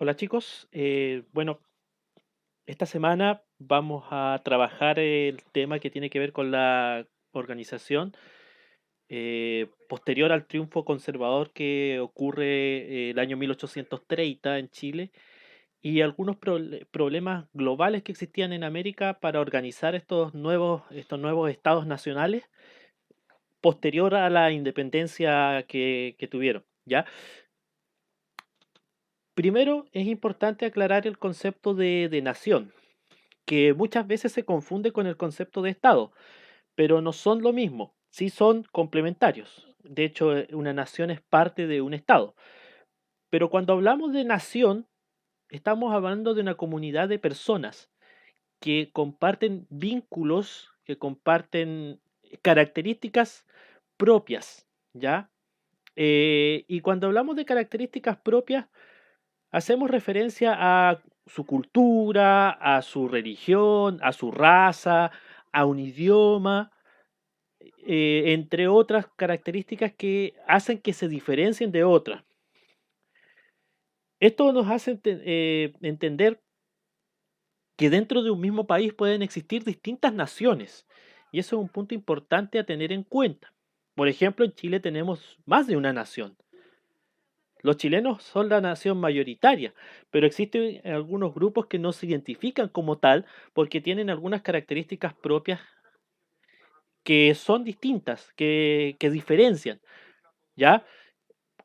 Hola chicos, bueno, esta semana vamos a trabajar el tema que tiene que ver con la organización posterior al triunfo conservador que ocurre el año 1830 en Chile y algunos problemas globales que existían en América para organizar estos nuevos estados nacionales posterior a la independencia que tuvieron, ¿ya? Primero es importante aclarar el concepto de nación, que muchas veces se confunde con el concepto de Estado, pero no son lo mismo, sí son complementarios. De hecho, una nación es parte de un Estado. Pero cuando hablamos de nación, estamos hablando de una comunidad de personas que comparten vínculos, que comparten características propias, ¿ya? Y cuando hablamos de características propias, hacemos referencia a su cultura, a su religión, a su raza, a un idioma, entre otras características que hacen que se diferencien de otras. Esto nos hace entender que dentro de un mismo país pueden existir distintas naciones, y eso es un punto importante a tener en cuenta. Por ejemplo, en Chile tenemos más de una nación. Los chilenos son la nación mayoritaria, pero existen algunos grupos que no se identifican como tal porque tienen algunas características propias que son distintas, que diferencian, ¿ya?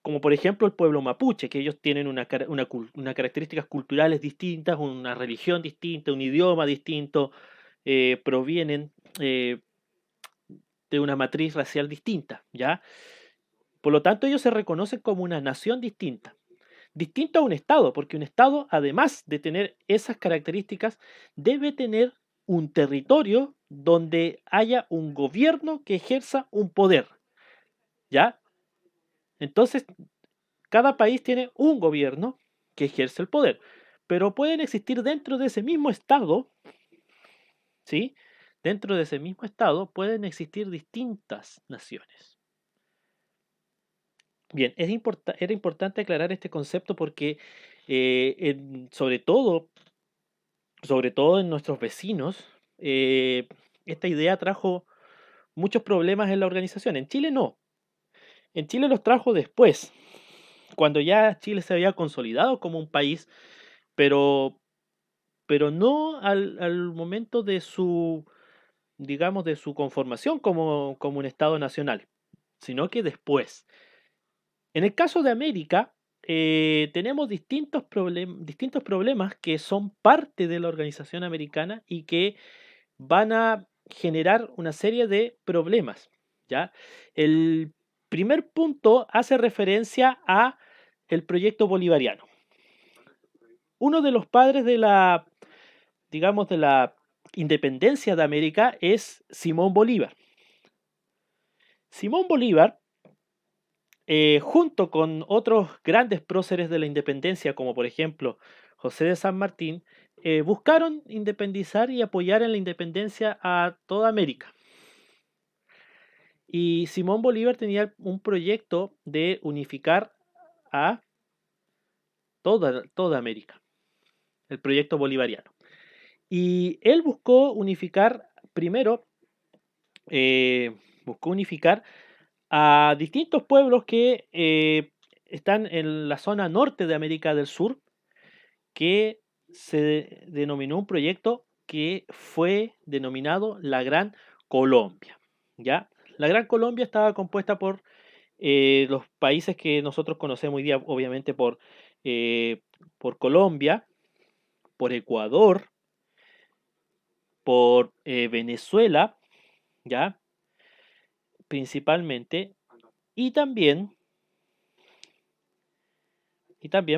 Como por ejemplo el pueblo mapuche, que ellos tienen unas características culturales distintas, una religión distinta, un idioma distinto, provienen eh, de una matriz racial distinta, ¿ya? Por lo tanto, ellos se reconocen como una nación distinta. Distinto a un Estado, porque un Estado, además de tener esas características, debe tener un territorio donde haya un gobierno que ejerza un poder, ¿ya? Entonces, cada país tiene un gobierno que ejerce el poder, pero pueden existir dentro de ese mismo Estado, ¿sí? Dentro de ese mismo Estado pueden existir distintas naciones. Bien, era importante aclarar este concepto porque sobre todo en nuestros vecinos, esta idea trajo muchos problemas en la organización. En Chile no. En Chile los trajo después, cuando ya Chile se había consolidado como un país, pero, pero no al momento de su, digamos, de su conformación como un Estado nacional, sino que después. En el caso de América, tenemos distintos problemas que son parte de la organización americana y que van a generar una serie de problemas, ¿ya? El primer punto hace referencia a el proyecto bolivariano. Uno de los padres de la, digamos, de la independencia de América es Simón Bolívar. Simón Bolívar, junto con otros grandes próceres de la independencia, como por ejemplo José de San Martín, buscaron independizar y apoyar en la independencia a toda América. Y Simón Bolívar tenía un proyecto de unificar a toda América, el proyecto bolivariano. Y él buscó unificar, primero, buscó unificar a distintos pueblos que están en la zona norte de América del Sur, que se denominó un proyecto que fue denominado la Gran Colombia. ¿Ya? La Gran Colombia estaba compuesta por los países que nosotros conocemos hoy día, obviamente eh, por Colombia, por Ecuador, por Venezuela, ¿ya? Principalmente, y también,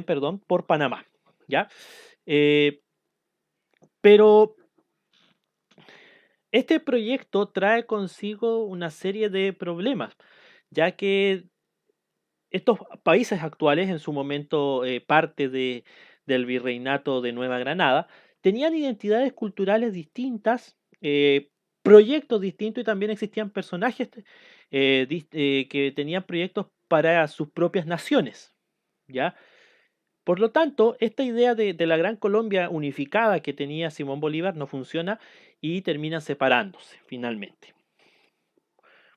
perdón, por Panamá, ¿ya? Eh, pero este proyecto trae consigo una serie de problemas, ya que estos países actuales, en su momento parte del virreinato de Nueva Granada, tenían identidades culturales distintas, proyectos distintos y también existían personajes que tenían proyectos para sus propias naciones, ¿ya? Por lo tanto, esta idea de la Gran Colombia unificada que tenía Simón Bolívar no funciona y terminan separándose finalmente.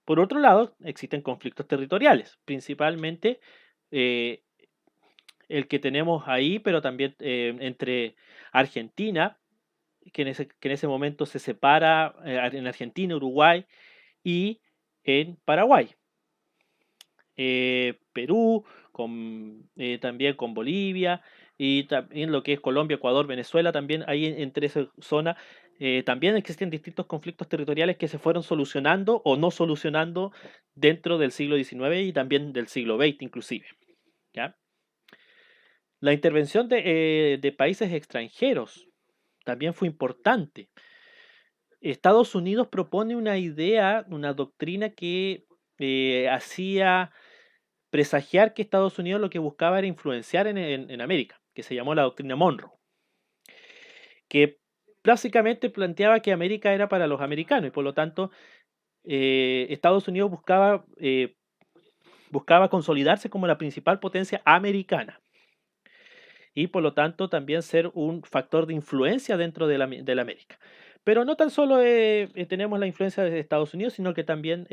Por otro lado, existen conflictos territoriales, principalmente eh, el que tenemos ahí, pero también entre Argentina, que en ese momento se separa en Argentina, Uruguay y en Paraguay. Perú, también con Bolivia y también lo que es Colombia, Ecuador, Venezuela, también ahí entre esa zona también existen distintos conflictos territoriales que se fueron solucionando o no solucionando dentro del siglo XIX y también del siglo XX inclusive. ¿Ya? La intervención de países extranjeros también fue importante. Estados Unidos propone una idea, una doctrina que hacía presagiar que Estados Unidos lo que buscaba era influenciar en América, que se llamó la doctrina Monroe, que básicamente planteaba que América era para los americanos y por lo tanto Estados Unidos buscaba consolidarse como la principal potencia americana y por lo tanto también ser un factor de influencia dentro de la América. Pero no tan solo tenemos la influencia de Estados Unidos, sino que también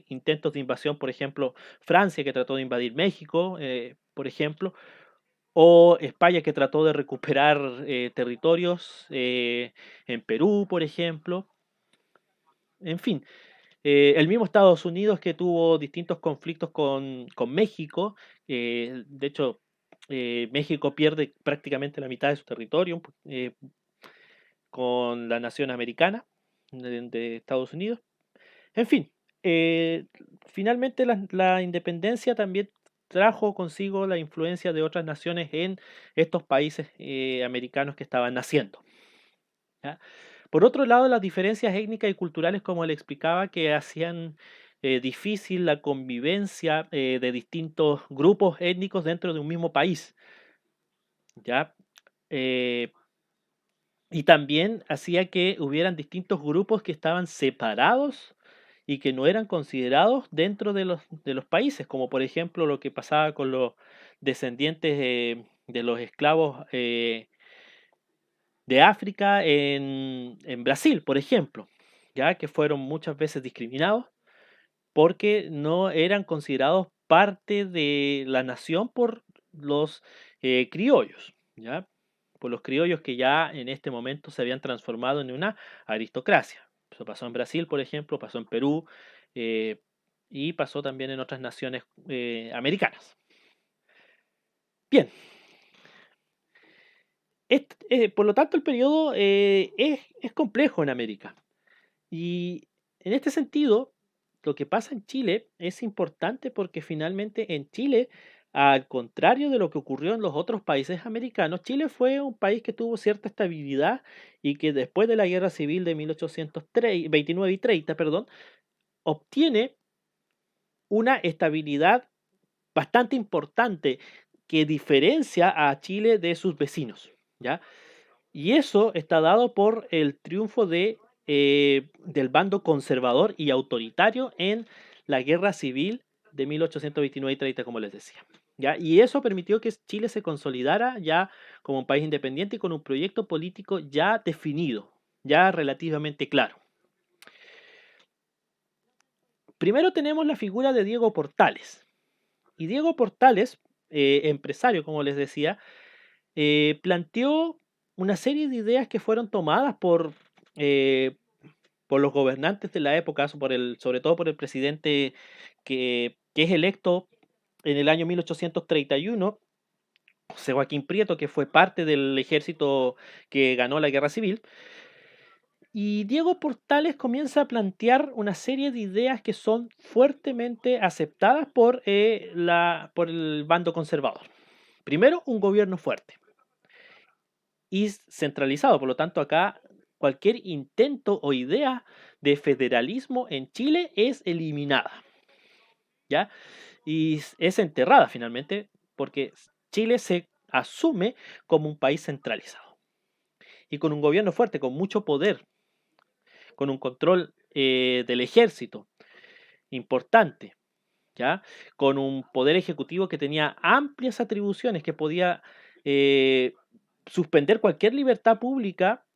intentos de invasión, por ejemplo, Francia que trató de invadir México, por ejemplo, o España que trató de recuperar territorios en Perú, por ejemplo. En fin, el mismo Estados Unidos que tuvo distintos conflictos con México. De hecho, México pierde prácticamente la mitad de su territorio con la nación americana de Estados Unidos. En fin, eh, finalmente la independencia también trajo consigo la influencia de otras naciones en estos países americanos que estaban naciendo. ¿Ya? Por otro lado, las diferencias étnicas y culturales, como le explicaba, que hacían difícil la convivencia de distintos grupos étnicos dentro de un mismo país. ¿Ya? Eh, y también hacía que hubieran distintos grupos que estaban separados y que no eran considerados dentro de los países, como por ejemplo lo que pasaba con los descendientes de los esclavos de África en Brasil, por ejemplo, ya que fueron muchas veces discriminados porque no eran considerados parte de la nación por los criollos, ¿ya? Por los criollos que ya en este momento se habían transformado en una aristocracia. Eso pasó en Brasil, por ejemplo, pasó en Perú eh, y pasó también en otras naciones americanas. Bien, por lo tanto el periodo es complejo en América. Y en este sentido, lo que pasa en Chile es importante porque finalmente en Chile, al contrario de lo que ocurrió en los otros países americanos, Chile fue un país que tuvo cierta estabilidad y que después de la Guerra Civil de 1829 y 30, perdón, obtiene una estabilidad bastante importante que diferencia a Chile de sus vecinos, ¿ya? Y eso está dado por el triunfo del bando conservador y autoritario en la guerra civil de 1829 y 30, como les decía. ¿Ya? Y eso permitió que Chile se consolidara ya como un país independiente y con un proyecto político ya definido, ya relativamente claro. Primero tenemos la figura de Diego Portales. Y Diego Portales, empresario, como les decía, planteó una serie de ideas que fueron tomadas eh, por los gobernantes de la época, sobre todo por el presidente que es electo en el año 1831, José Joaquín Prieto, que fue parte del ejército que ganó la guerra civil. Y Diego Portales comienza a plantear una serie de ideas que son fuertemente aceptadas por el bando conservador. Primero, un gobierno fuerte y centralizado. Por lo tanto, acá cualquier intento o idea de federalismo en Chile es eliminada, ¿ya? Y es enterrada finalmente porque Chile se asume como un país centralizado y con un gobierno fuerte, con mucho poder, con un control del ejército importante, ¿ya? Con un poder ejecutivo que tenía amplias atribuciones, que podía eh, suspender cualquier libertad pública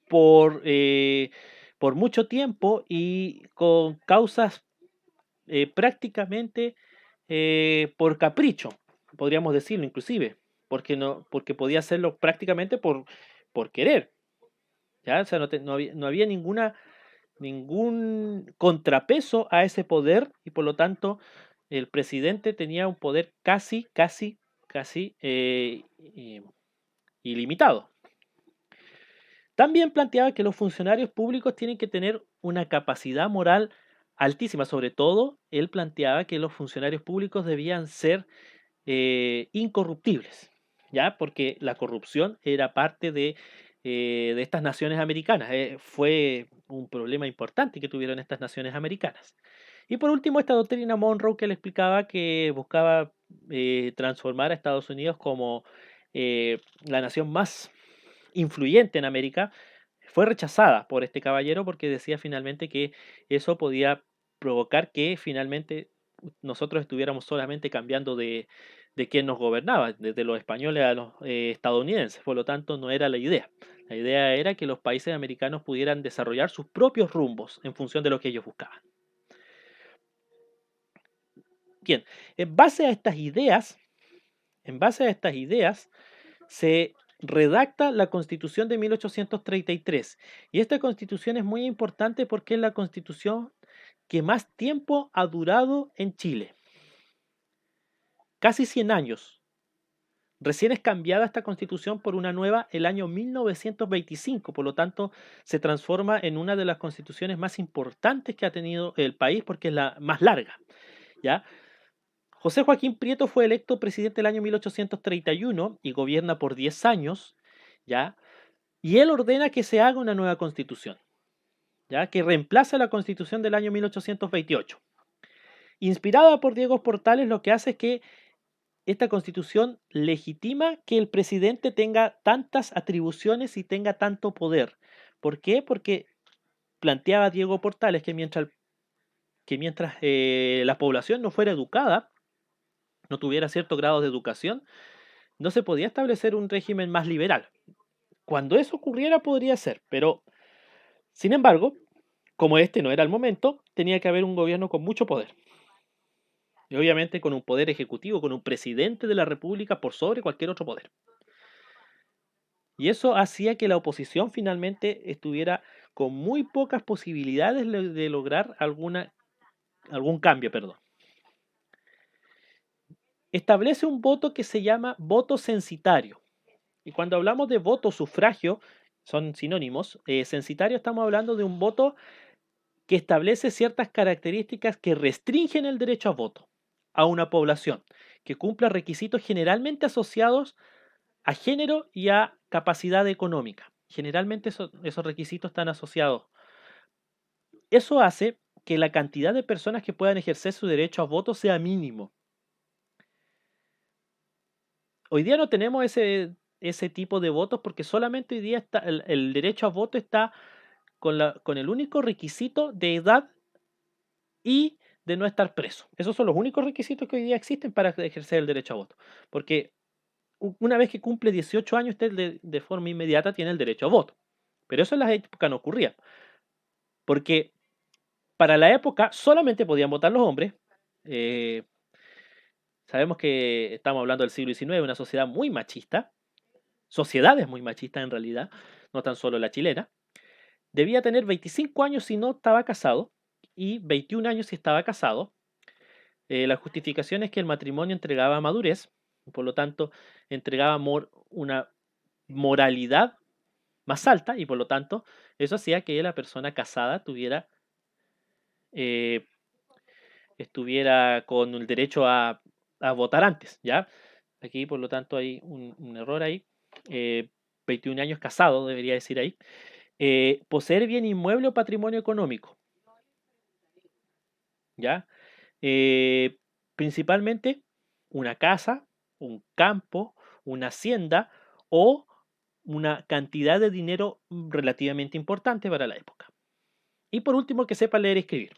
por, eh, por mucho tiempo y con causas prácticamente por capricho, podríamos decirlo inclusive, porque no, porque podía hacerlo prácticamente por querer, ¿ya? O sea, no había ningún contrapeso a ese poder y por lo tanto el presidente tenía un poder casi ilimitado. También planteaba que los funcionarios públicos tienen que tener una capacidad moral altísima. Sobre todo, él planteaba que los funcionarios públicos debían ser incorruptibles, ¿ya? Porque la corrupción era parte de estas naciones americanas. Fue un problema importante que tuvieron estas naciones americanas. Y por último, esta doctrina Monroe que le explicaba que buscaba transformar a Estados Unidos como la nación más influyente en América, fue rechazada por este caballero porque decía finalmente que eso podía provocar que finalmente nosotros estuviéramos solamente cambiando de quién nos gobernaba, desde los españoles a los estadounidenses. Por lo tanto, no era la idea. La idea era que los países americanos pudieran desarrollar sus propios rumbos en función de lo que ellos buscaban. Bien, en base a estas ideas, en base a estas ideas, se redacta la Constitución de 1833. Y esta Constitución es muy importante porque es la Constitución que más tiempo ha durado en Chile. Casi 100 años. Recién es cambiada esta Constitución por una nueva el año 1925, por lo tanto se transforma en una de las constituciones más importantes que ha tenido el país porque es la más larga, ¿ya? José Joaquín Prieto fue electo presidente el año 1831 y gobierna por 10 años, ¿ya? Y él ordena que se haga una nueva constitución, ¿ya? Que reemplaza la constitución del año 1828. Inspirada por Diego Portales, lo que hace es que esta constitución legitima que el presidente tenga tantas atribuciones y tenga tanto poder. ¿Por qué? Porque planteaba Diego Portales que mientras la población no fuera educada, no tuviera cierto grado de educación, no se podía establecer un régimen más liberal. Cuando eso ocurriera podría ser, pero sin embargo, como este no era el momento, tenía que haber un gobierno con mucho poder. Y obviamente con un poder ejecutivo, con un presidente de la República por sobre cualquier otro poder. Y eso hacía que la oposición finalmente estuviera con muy pocas posibilidades de lograr algún cambio, perdón. Establece un voto que se llama voto censitario. Y cuando hablamos de voto sufragio, son sinónimos, censitario estamos hablando de un voto que establece ciertas características que restringen el derecho a voto a una población, que cumpla requisitos generalmente asociados a género y a capacidad económica. Generalmente esos requisitos están asociados. Eso hace que la cantidad de personas que puedan ejercer su derecho a voto sea mínimo. Hoy día no tenemos ese tipo de votos porque solamente hoy día el derecho a voto está con el único requisito de edad y de no estar preso. Esos son los únicos requisitos que hoy día existen para ejercer el derecho a voto. Porque una vez que cumple 18 años, usted de forma inmediata tiene el derecho a voto. Pero eso en las épocas no ocurría. Porque para la época solamente podían votar los hombres. eh, Sabemos que estamos hablando del siglo XIX, una sociedad muy machista. Sociedades muy machistas en realidad, no tan solo la chilena. Debía tener 25 años si no estaba casado y 21 años si estaba casado. La justificación es que el matrimonio entregaba madurez, por lo tanto, entregaba una moralidad más alta y por lo tanto, eso hacía que la persona casada eh, estuviera con el derecho a votar antes, ¿ya? Aquí, por lo tanto, hay un error ahí. Eh, 21 años casado, debería decir ahí. Poseer bien inmueble o patrimonio económico, ¿ya? Eh, Principalmente una casa, un campo, una hacienda o una cantidad de dinero relativamente importante para la época. Y por último, que sepa leer y escribir.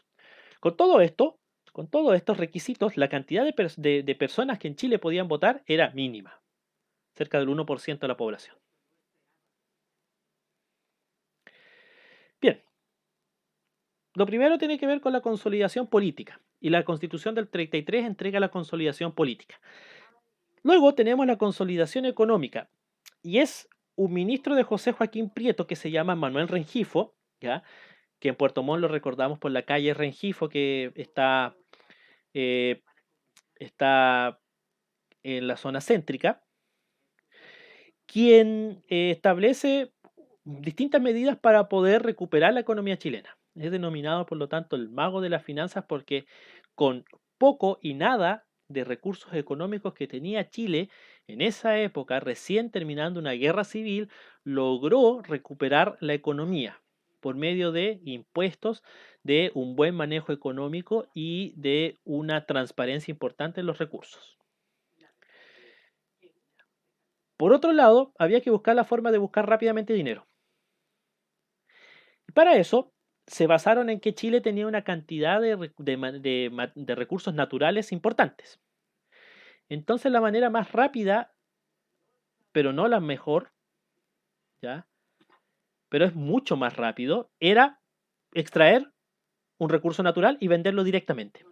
Con todo esto, con todos estos requisitos, la cantidad de personas que en Chile podían votar era mínima. cerca del 1% de la población. Bien, lo primero tiene que ver con la consolidación política, y la Constitución del 33 entrega la consolidación política. Luego tenemos la consolidación económica, y es un ministro de José Joaquín Prieto que se llama Manuel Rengifo, ¿ya? Que en Puerto Montt lo recordamos por la calle Rengifo, que eh, está en la zona céntrica, quien establece distintas medidas para poder recuperar la economía chilena. Es denominado, por lo tanto, el mago de las finanzas porque con poco y nada de recursos económicos que tenía Chile en esa época, recién terminando una guerra civil, logró recuperar la economía por medio de impuestos, de un buen manejo económico y de una transparencia importante en los recursos. Por otro lado, había que buscar la forma de buscar rápidamente dinero. Y para eso se basaron en que Chile tenía una cantidad de recursos naturales importantes. Entonces la manera más rápida, pero no la mejor, ¿ya? Pero es mucho más rápido, era extraer un recurso natural y venderlo directamente,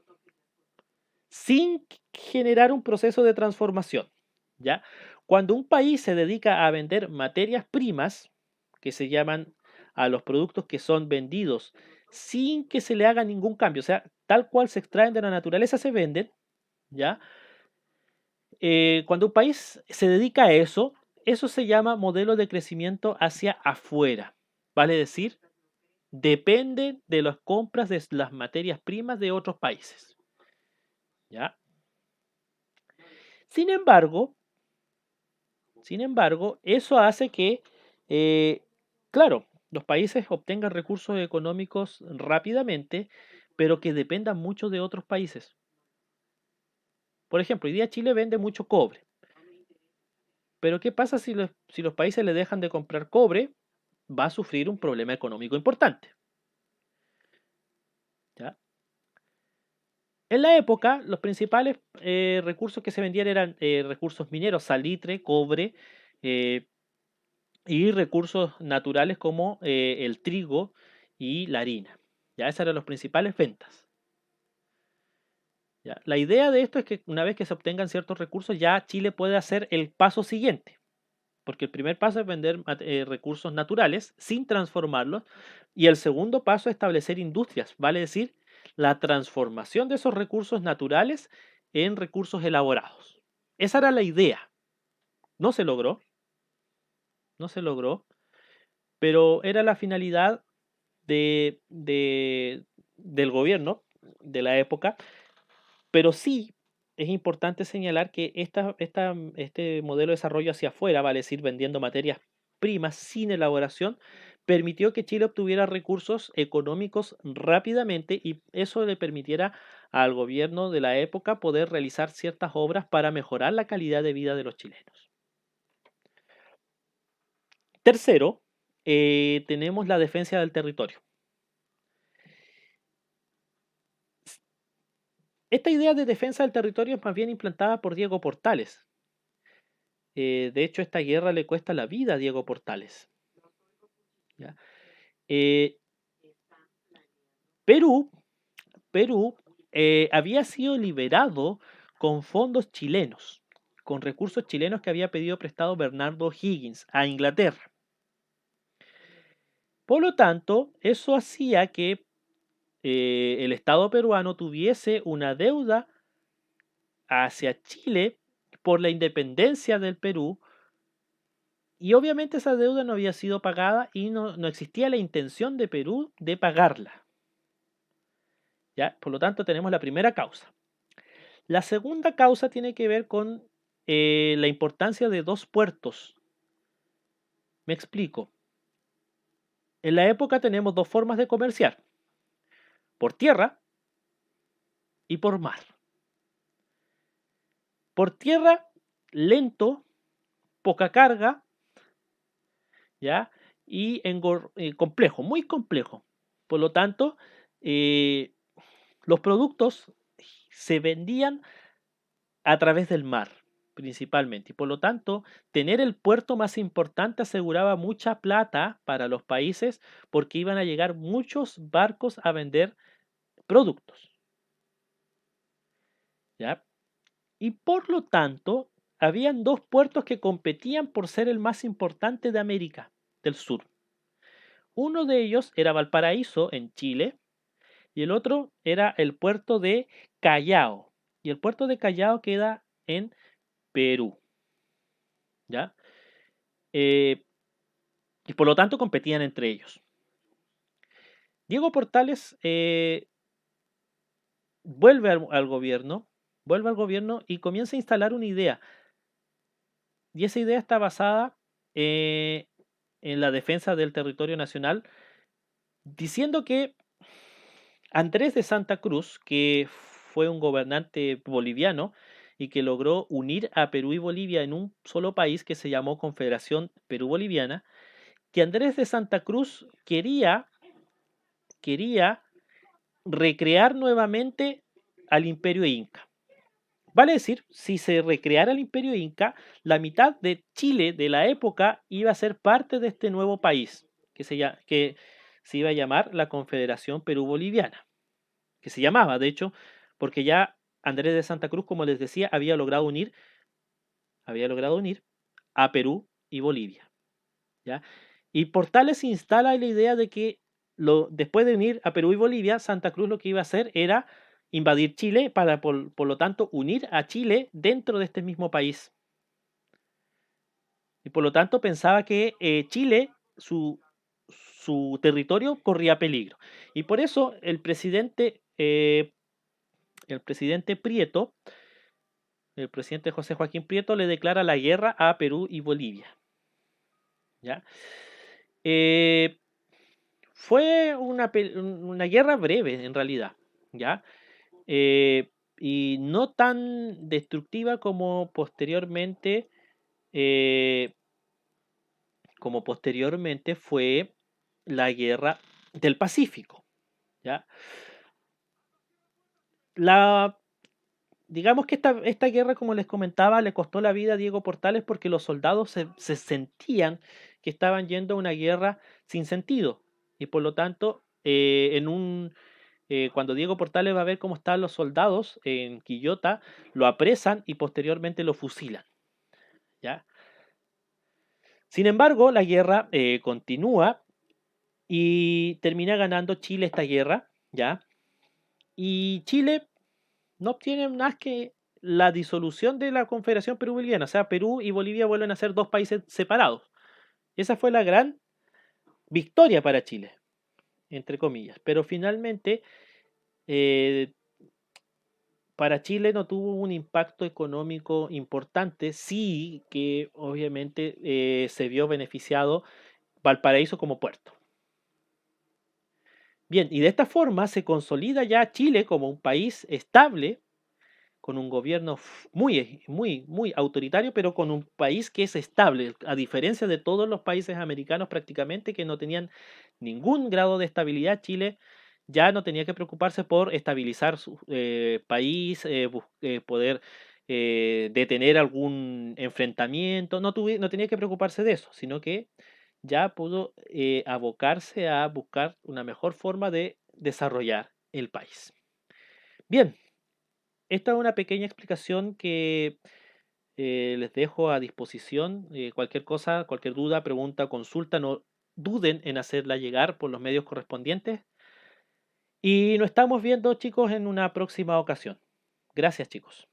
sin generar un proceso de transformación, ¿ya? Cuando un país se dedica a vender materias primas, que se llaman a los productos que son vendidos sin que se le haga ningún cambio, o sea, tal cual se extraen de la naturaleza se venden, ¿ya? Cuando un país se dedica a eso, eso se llama modelo de crecimiento hacia afuera, vale decir, depende de las compras de las materias primas de otros países, ¿ya? Sin embargo, eso hace que, eh, claro, los países obtengan recursos económicos rápidamente, pero que dependan mucho de otros países. Por ejemplo, hoy día Chile vende mucho cobre, pero ¿qué pasa si los países le dejan de comprar cobre? Va a sufrir un problema económico importante, ¿ya? En la época, los principales recursos que se vendían eran recursos mineros, salitre, cobre, eh, y recursos naturales como el trigo y la harina. Ya esas eran las principales ventas. ¿Ya? La idea de esto es que una vez que se obtengan ciertos recursos, ya Chile puede hacer el paso siguiente, porque el primer paso es vender recursos naturales sin transformarlos, y el segundo paso es establecer industrias, vale decir, la transformación de esos recursos naturales en recursos elaborados. Esa era la idea. No se logró, no se logró, pero era la finalidad del gobierno de la época, pero sí es importante señalar que este modelo de desarrollo hacia afuera, vale decir, vendiendo materias primas sin elaboración, permitió que Chile obtuviera recursos económicos rápidamente y eso le permitiera al gobierno de la época poder realizar ciertas obras para mejorar la calidad de vida de los chilenos. Tercero, tenemos la defensa del territorio. Esta idea de defensa del territorio es más bien implantada por Diego Portales. De hecho, esta guerra le cuesta la vida a Diego Portales. ¿Ya? Eh, Perú, Perú había sido liberado con fondos chilenos, con recursos chilenos que había pedido prestado Bernardo Higgins a Inglaterra. Por lo tanto, eso hacía que el Estado peruano tuviese una deuda hacia Chile por la independencia del Perú. Y obviamente esa deuda no había sido pagada y no existía la intención de Perú de pagarla. ¿Ya? Por lo tanto, tenemos la primera causa. La segunda causa tiene que ver con la importancia de dos puertos. Me explico. En la época tenemos dos formas de comerciar, por tierra y por mar. Por tierra, lento, poca carga, ¿ya? Y complejo, muy complejo. Por lo tanto, los productos se vendían a través del mar. principalmente. Y por lo tanto, tener el puerto más importante aseguraba mucha plata para los países porque iban a llegar muchos barcos a vender productos, ¿ya? Y por lo tanto, habían dos puertos que competían por ser el más importante de América del Sur. Uno de ellos era Valparaíso, en Chile, y el otro era el puerto de Callao. Y el puerto de Callao queda en Perú, ¿ya? Eh, y por lo tanto competían entre ellos. Diego Portales vuelve al gobierno, vuelve al gobierno y comienza a instalar una idea. Y esa idea está basada eh, en la defensa del territorio nacional, diciendo que Andrés de Santa Cruz, que fue un gobernante boliviano y que logró unir a Perú y Bolivia en un solo país que se llamó Confederación Perú-Boliviana, que Andrés de Santa Cruz quería recrear nuevamente al Imperio Inca. Vale decir, si se recreara el Imperio Inca, la mitad de Chile de la época iba a ser parte de este nuevo país, que se iba a llamar la Confederación Perú-Boliviana, que se llamaba, de hecho, porque ya Andrés de Santa Cruz, como les decía, había logrado unir a Perú y Bolivia, ¿ya? Y Portales instala la idea de que después de unir a Perú y Bolivia, Santa Cruz lo que iba a hacer era invadir Chile para, por lo tanto, unir a Chile dentro de este mismo país. Y por lo tanto pensaba que Chile, su territorio corría peligro. Y por eso el presidente Prieto, el presidente José Joaquín Prieto, le declara la guerra a Perú y Bolivia. ¿Ya? Eh, Fue una guerra breve, en realidad, ¿ya? Y no tan destructiva eh, como posteriormente fue la guerra del Pacífico, ¿ya? La, digamos que esta guerra, como les comentaba, le costó la vida a Diego Portales porque los soldados se sentían que estaban yendo a una guerra sin sentido. Y por lo tanto, cuando Diego Portales va a ver cómo están los soldados en Quillota, lo apresan y posteriormente lo fusilan, ¿ya? Sin embargo, la guerra continúa y termina ganando Chile esta guerra, ¿ya? Y Chile no obtiene más que la disolución de la Confederación Perú-Boliviana, o sea, Perú y Bolivia vuelven a ser dos países separados. Esa fue la gran victoria para Chile, entre comillas. Pero finalmente, eh, para Chile no tuvo un impacto económico importante, sí que obviamente se vio beneficiado Valparaíso como puerto. Bien, y de esta forma se consolida ya Chile como un país estable, con un gobierno muy, muy, muy autoritario, pero con un país que es estable, a diferencia de todos los países americanos prácticamente que no tenían ningún grado de estabilidad. Chile ya no tenía que preocuparse por estabilizar su país, poder detener algún enfrentamiento, no tenía que preocuparse de eso, sino que ya pudo abocarse a buscar una mejor forma de desarrollar el país. Bien, esta es una pequeña explicación que les dejo a disposición. Cualquier cosa, cualquier duda, pregunta, consulta, no duden en hacerla llegar por los medios correspondientes. Y nos estamos viendo, chicos, en una próxima ocasión. Gracias, chicos.